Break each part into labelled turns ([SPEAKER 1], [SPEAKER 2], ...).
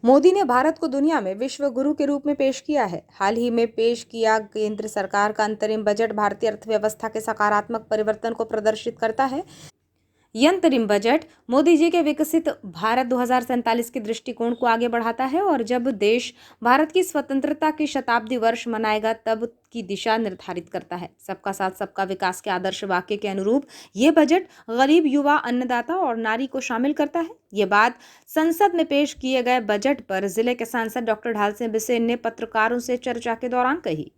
[SPEAKER 1] मोदी ने भारत को दुनिया में विश्व गुरु के रूप में पेश किया है। हाल ही में पेश किया केंद्र सरकार का अंतरिम बजट भारतीय अर्थव्यवस्था के सकारात्मक परिवर्तन को प्रदर्शित करता है। यह अंतरिम बजट मोदी जी के विकसित भारत 2047 के दृष्टिकोण को आगे बढ़ाता है और जब देश भारत की स्वतंत्रता की शताब्दी वर्ष मनाएगा तब की दिशा निर्धारित करता है। सबका साथ सबका विकास के आदर्श वाक्य के अनुरूप ये बजट गरीब, युवा, अन्नदाता और नारी को शामिल करता है। ये बात संसद में पेश किए गए बजट पर जिले के सांसद डॉक्टर ढाल सिंह बिसेन ने पत्रकारों से चर्चा के दौरान कही।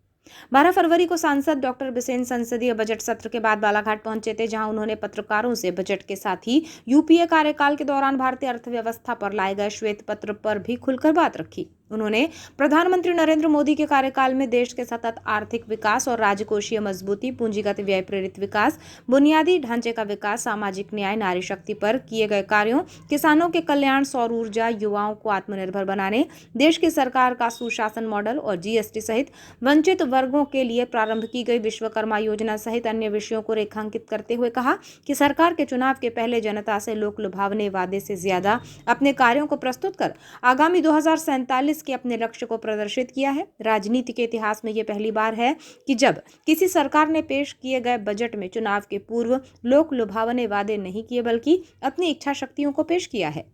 [SPEAKER 1] 12 फरवरी को सांसद डॉक्टर बिसेन संसदीय बजट सत्र के बाद बालाघाट पहुंचे थे, जहां उन्होंने पत्रकारों से बजट के साथ ही यूपीए कार्यकाल के दौरान भारतीय अर्थव्यवस्था पर लाए गए श्वेत पत्र पर भी खुलकर बात रखी। उन्होंने प्रधानमंत्री नरेंद्र मोदी के कार्यकाल में देश के सतत आर्थिक विकास और राजकोषीय मजबूती, पूंजीगत व्यय प्रेरित विकास, बुनियादी ढांचे का विकास, सामाजिक न्याय, नारी शक्ति पर किए गए कार्यों, किसानों के कल्याण, सौर ऊर्जा, युवाओं को आत्मनिर्भर बनाने, देश की सरकार का सुशासन मॉडल और जीएसटी सहित वंचित वर्गों के लिए प्रारंभ की गई विश्वकर्मा योजना सहित अन्य विषयों को रेखांकित करते हुए कहा कि सरकार के चुनाव के पहले जनता से लोक लुभावने वादे से ज्यादा अपने कार्यों को प्रस्तुत कर आगामी 2047 के अपने लक्ष्य को प्रदर्शित किया है। राजनीति के इतिहास में यह पहली बार है कि जब किसी सरकार ने पेश किए गए बजट में चुनाव के पूर्व लोक लुभावने वादे नहीं किए बल्कि अपनी इच्छा शक्तियों को पेश किया है।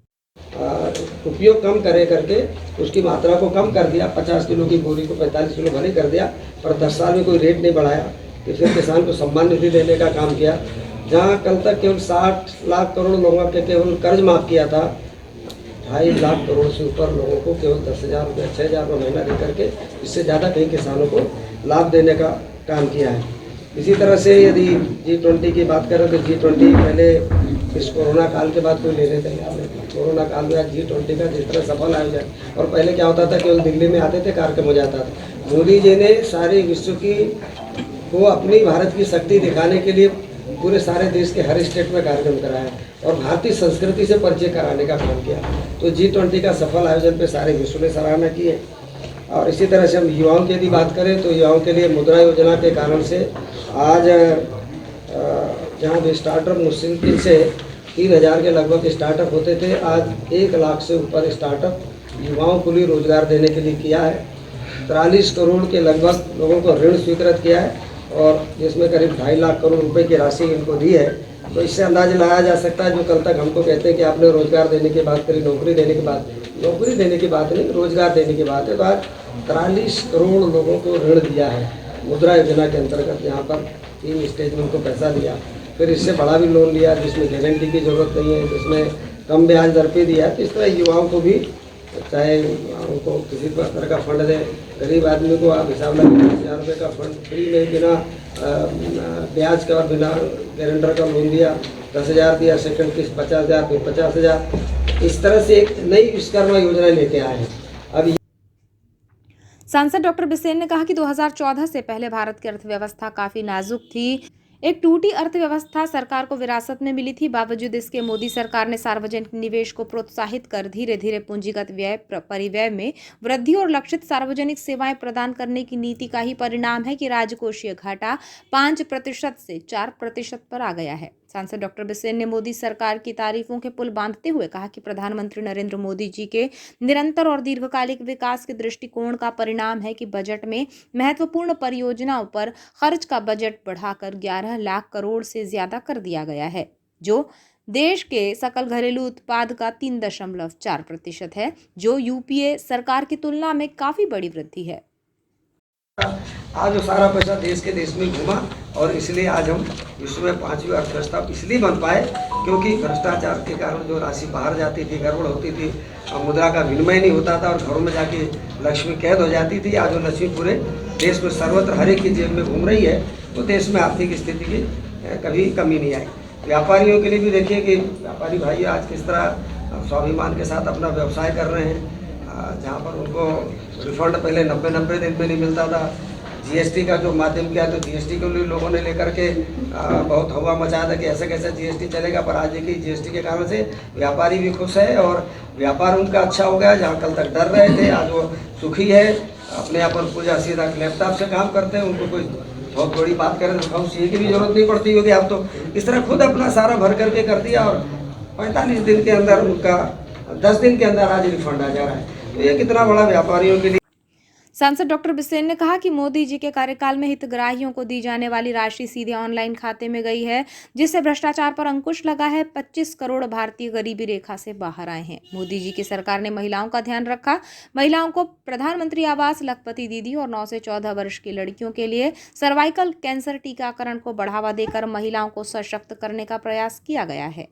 [SPEAKER 2] उपयोग कम करे करके उसकी मात्रा को कम कर दिया। 50 किलो की बोरी को 45 किलो भले कर दिया, पर 10 साल में कोई रेट नहीं बढ़ाया। कि फिर किसान को सम्मान निधि देने का काम किया। जहाँ कल तक केवल 60 लाख करोड़ लोगों के केवल कर्ज माफ किया था, 2.5 लाख करोड़ से ऊपर लोगों को केवल 10,000 रुपये 6,000 रुपये महीना दे करके इससे ज़्यादा कई किसानों को लाभ देने का काम किया है। इसी तरह से यदि G20 की बात करें तो G20 पहले इस कोरोना काल के बाद कोई लेने तैयार नहीं था। कोरोना काल में आज G20 का जिस तरह सफल आयोजन, और पहले क्या होता था केवल दिल्ली में आते थे, कार्यक्रम हो जाता था। मोदी जी ने सारे विश्व की को अपनी भारत की शक्ति दिखाने के लिए पूरे सारे देश के हर स्टेट में कार्यक्रम कराया और भारतीय संस्कृति से परिचय कराने का काम किया। तो G20 का सफल आयोजन पे सारे विश्व ने सराहना की है। और इसी तरह से हम युवाओं की यदि बात करें तो युवाओं के लिए मुद्रा योजना के कारण से आज जहाँ भी स्टार्टअप मुश्किल से 3,000 के लगभग स्टार्टअप होते थे, आज 1 लाख से ऊपर स्टार्टअप युवाओं को लिए रोजगार देने के लिए किया है। 43 करोड़ के लगभग लोगों को ऋण स्वीकृत किया है और जिसमें करीब 2.5 लाख करोड़ रुपए की राशि इनको दी है। तो इससे अंदाजा लगाया जा सकता है, जो कल तक हमको कहते हैं कि आपने रोजगार देने की बात करी, नौकरी देने की बात नहीं, रोजगार देने की बात है। तो आज 43 करोड़ लोगों को ऋण दिया है मुद्रा योजना के अंतर्गत, यहाँ पर 3 स्टेज में उनको पैसा दिया। फिर इससे बड़ा भी लोन लिया जिसमें गारंटी की जरूरत नहीं है, जिसमें कम ब्याज दर पे दिया है। तो इस तरह युवाओं को भी, चाहे उनको किसी तरह का फंड दे, गरीब आदमी को आप हिसाब लगा 10,000 रुपये का फंड फ्री में बिना ब्याज का और बिना गारंटर का लोन दिया, 10,000 दिया, सेकंड किस्त 50,000, फिर 50,000। इस तरह से एक नई विश्वकर्मा योजना लेके आए हैं। अब
[SPEAKER 1] सांसद डॉक्टर बिसेन ने कहा कि 2014 से पहले भारत की अर्थव्यवस्था काफी नाजुक थी। एक टूटी अर्थव्यवस्था सरकार को विरासत में मिली थी। बावजूद इसके मोदी सरकार ने सार्वजनिक निवेश को प्रोत्साहित कर धीरे धीरे पूंजीगत व्यय परिव्यय में वृद्धि और लक्षित सार्वजनिक सेवाएं प्रदान करने की नीति का ही परिणाम है कि राजकोषीय घाटा 5% से 4% पर आ गया है। सांसद डॉक्टर बिसेन ने मोदी सरकार की तारीफों के पुल बांधते हुए कहा कि प्रधानमंत्री नरेंद्र मोदी जी के निरंतर और दीर्घकालिक विकास के दृष्टिकोण का परिणाम है कि बजट में महत्वपूर्ण परियोजनाओं पर खर्च का बजट बढ़ाकर 11 लाख करोड़ से ज्यादा कर दिया गया है, जो देश के सकल घरेलू उत्पाद का 3.4% है, जो यूपीए सरकार की तुलना में काफी बड़ी वृद्धि है।
[SPEAKER 2] आज वो सारा पैसा देश में घूमा और इसलिए आज हम विश्व में 5वीं अर्थव्यवस्था इसलिए बन पाए क्योंकि भ्रष्टाचार के कारण जो राशि बाहर जाती थी, गड़बड़ होती थी, मुद्रा का विनिमय नहीं होता था और घरों में जाके लक्ष्मी कैद हो जाती थी। आज वो लक्ष्मी पूरे देश में सर्वत्र हर एक की जेब में घूम रही है। तो देश में आर्थिक स्थिति की कभी कमी नहीं आई। व्यापारियों के लिए भी देखिए कि व्यापारी भाई आज किस तरह स्वाभिमान के साथ अपना व्यवसाय कर रहे हैं, जहाँ पर उनको रिफंड पहले 90 दिन में नहीं मिलता था। जीएसटी का जो माध्यम किया, तो जीएसटी के लिए लोगों ने लेकर के बहुत हवा मचाया था कि ऐसा कैसा जीएसटी चलेगा, पर आज देखिए जीएसटी के कारण से व्यापारी भी खुश है और व्यापार उनका अच्छा हो गया। जहाँ कल तक डर रहे थे आज वो सुखी है, अपने यहाँ पर पूजा सीधा लैपटॉप से काम करते हैं। उनको कोई बहुत बड़ी बात करें तो सीए की भी जरूरत नहीं पड़ती होगी। आप तो इस तरह खुद अपना सारा भर करके कर दिया और 45 दिन के अंदर उनका 10 दिन के अंदर आज रिफंड आ जा रहा है। तो ये कितना बड़ा व्यापारियों के लिए।
[SPEAKER 1] सांसद डॉक्टर बिसेन ने कहा कि मोदी जी के कार्यकाल में हितग्राहियों को दी जाने वाली राशि सीधे ऑनलाइन खाते में गई है, जिससे भ्रष्टाचार पर अंकुश लगा है। 25 करोड़ भारतीय गरीबी रेखा से बाहर आए हैं। मोदी जी की सरकार ने महिलाओं का ध्यान रखा। महिलाओं को प्रधानमंत्री आवास, लखपति दीदी और 9 से 14 वर्ष की लड़कियों के लिए सर्वाइकल कैंसर टीकाकरण को बढ़ावा देकर महिलाओं को सशक्त करने का प्रयास किया गया है।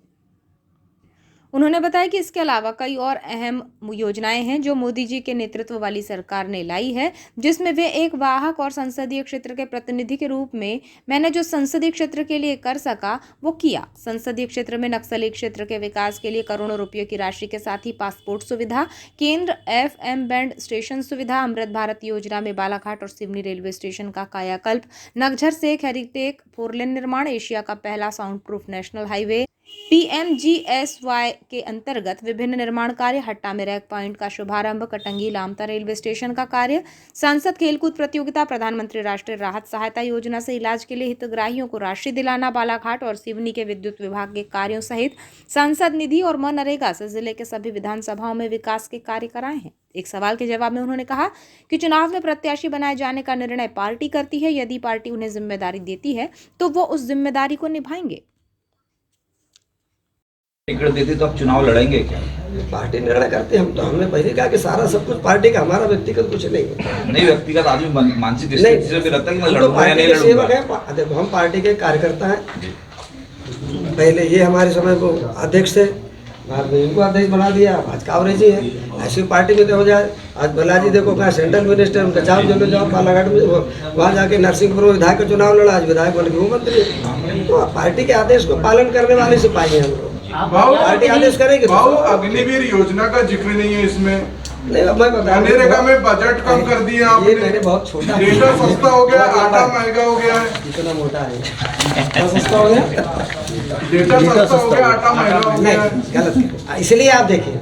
[SPEAKER 1] उन्होंने बताया कि इसके अलावा कई और अहम योजनाएं हैं जो मोदी जी के नेतृत्व वाली सरकार ने लाई है, जिसमें वे एक वाहक और संसदीय क्षेत्र के प्रतिनिधि के रूप में मैंने जो संसदीय क्षेत्र के लिए कर सका वो किया। संसदीय क्षेत्र में नक्सली क्षेत्र के विकास के लिए करोड़ों रुपयों की राशि के साथ ही पासपोर्ट सुविधा केंद्र, FM बैंड स्टेशन सुविधा, अमृत भारत योजना में बालाघाट और सिवनी रेलवे स्टेशन का कायाकल्प, नगझर से हेरिटेक 4 लेन निर्माण, एशिया का पहला sound proof national highway, PMGSY के अंतर्गत विभिन्न निर्माण कार्य, हट्टा में रैक पॉइंट का शुभारंभ, कटंगी लामता रेलवे स्टेशन का कार्य, सांसद खेलकूद प्रतियोगिता, प्रधानमंत्री राष्ट्रीय राहत सहायता योजना से इलाज के लिए हितग्राहियों को राशि दिलाना, बालाघाट और सिवनी के विद्युत विभाग के कार्यों सहित सांसद निधि और मनरेगा से जिले के सभी विधानसभाओं में विकास के कार्य कराए हैं। एक सवाल के जवाब में उन्होंने कहा कि चुनाव में प्रत्याशी बनाए जाने का निर्णय पार्टी करती है। यदि पार्टी उन्हें जिम्मेदारी देती है तो वो उस जिम्मेदारी को निभाएंगे।
[SPEAKER 3] टिकट देती तो आप चुनाव लड़ेंगे क्या?
[SPEAKER 2] पार्टी निर्णय करते हम तो हमने पहले कहा कि सारा सब कुछ पार्टी का, हमारा व्यक्तिगत कुछ नहीं है।
[SPEAKER 3] नहीं, व्यक्तिगत आदमी मानसिक दृष्टि से भी लगता है कि मैं
[SPEAKER 2] हम तो
[SPEAKER 3] लड़ूंगा या
[SPEAKER 2] पार्टी
[SPEAKER 3] नहीं
[SPEAKER 2] के सेवक
[SPEAKER 3] लड़ूंगा।
[SPEAKER 2] हैं। देखो हम पार्टी के कार्यकर्ता हैं। पहले ये हमारे समय को अध्यक्ष थे, बाद में इनको अध्यक्ष बना दिया, आज कावरे जी है। ऐसी पार्टी में तो हो जाए। आज बालाजी देखो कहाँ सेंट्रल मिनिस्टर, उनका चाप जो जाओ बालाघाट में, वहाँ जाके नरसिंहपुर विधायक का चुनाव लड़ा, आज विधायक बन के वो मंत्री। तो पार्टी के आदेश को पालन करने वाले सिपाही हैं हम लोग। पार्टी आदेश करेगी।
[SPEAKER 4] अग्निवीर योजना का जिक्र नहीं है इसमें।
[SPEAKER 2] नहीं, मैं बता
[SPEAKER 4] मनरेगा में बजट कम कर दिए आपने।
[SPEAKER 2] ये मैंने बहुत छोटा,
[SPEAKER 4] डेटा सस्ता हो गया, आटा महंगा हो गया है।
[SPEAKER 2] इतना मोटा है, सस्ता हो गया,
[SPEAKER 4] डेटा सस्ता हो गया, आटा महंगा हो गया है।
[SPEAKER 2] नहीं गलत। इसलिए आप देखिए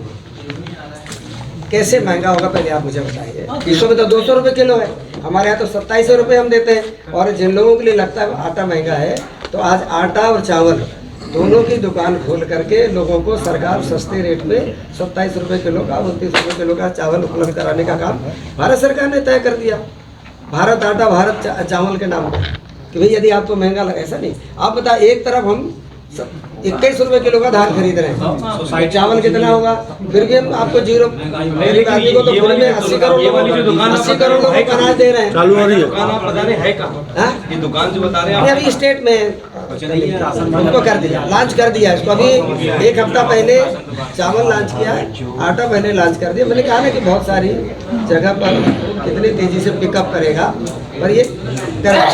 [SPEAKER 2] कैसे महंगा होगा, पहले आप मुझे बताइए। इस समय तो 200 रुपये किलो है, हमारे यहाँ तो 2700 रुपये हम देते हैं। और जिन लोगों के लिए लगता है आटा महंगा है, तो आज आटा और चावल दोनों की दुकान खोल करके लोगों को सरकार सस्ते रेट में 27 रुपये किलो का, 29 रुपये किलो का चावल उपलब्ध कराने का काम भारत सरकार ने तय कर दिया। भारत आटा, भारत चावल के नाम पर कि भाई यदि आपको महंगा लगा, ऐसा नहीं। आप बता, एक तरफ हम 21 रुपये किलो का धान खरीद रहे हैं, चावल कितना होगा? फिर भी हम आपको जीरो, गरीब आदमी को तो फ्री में 80 करोड़ लोगों को अनाज दे रहे हैं।
[SPEAKER 5] चालू हो रही है।
[SPEAKER 3] दुकान आप बता रहे हैं कहाँ? ये दुकान जो बता रहे हैं
[SPEAKER 2] अभी स्टेट में उनको कर दिया, लॉन्च कर दिया इसको। अभी 1 हफ्ता पहले चावल लॉन्च किया है, आटा पहले लॉन्च कर दिया। मैंने कहा ना कि बहुत सारी जगह पर कितनी तेजी से पिकअप करेगा, पर ये करेगा।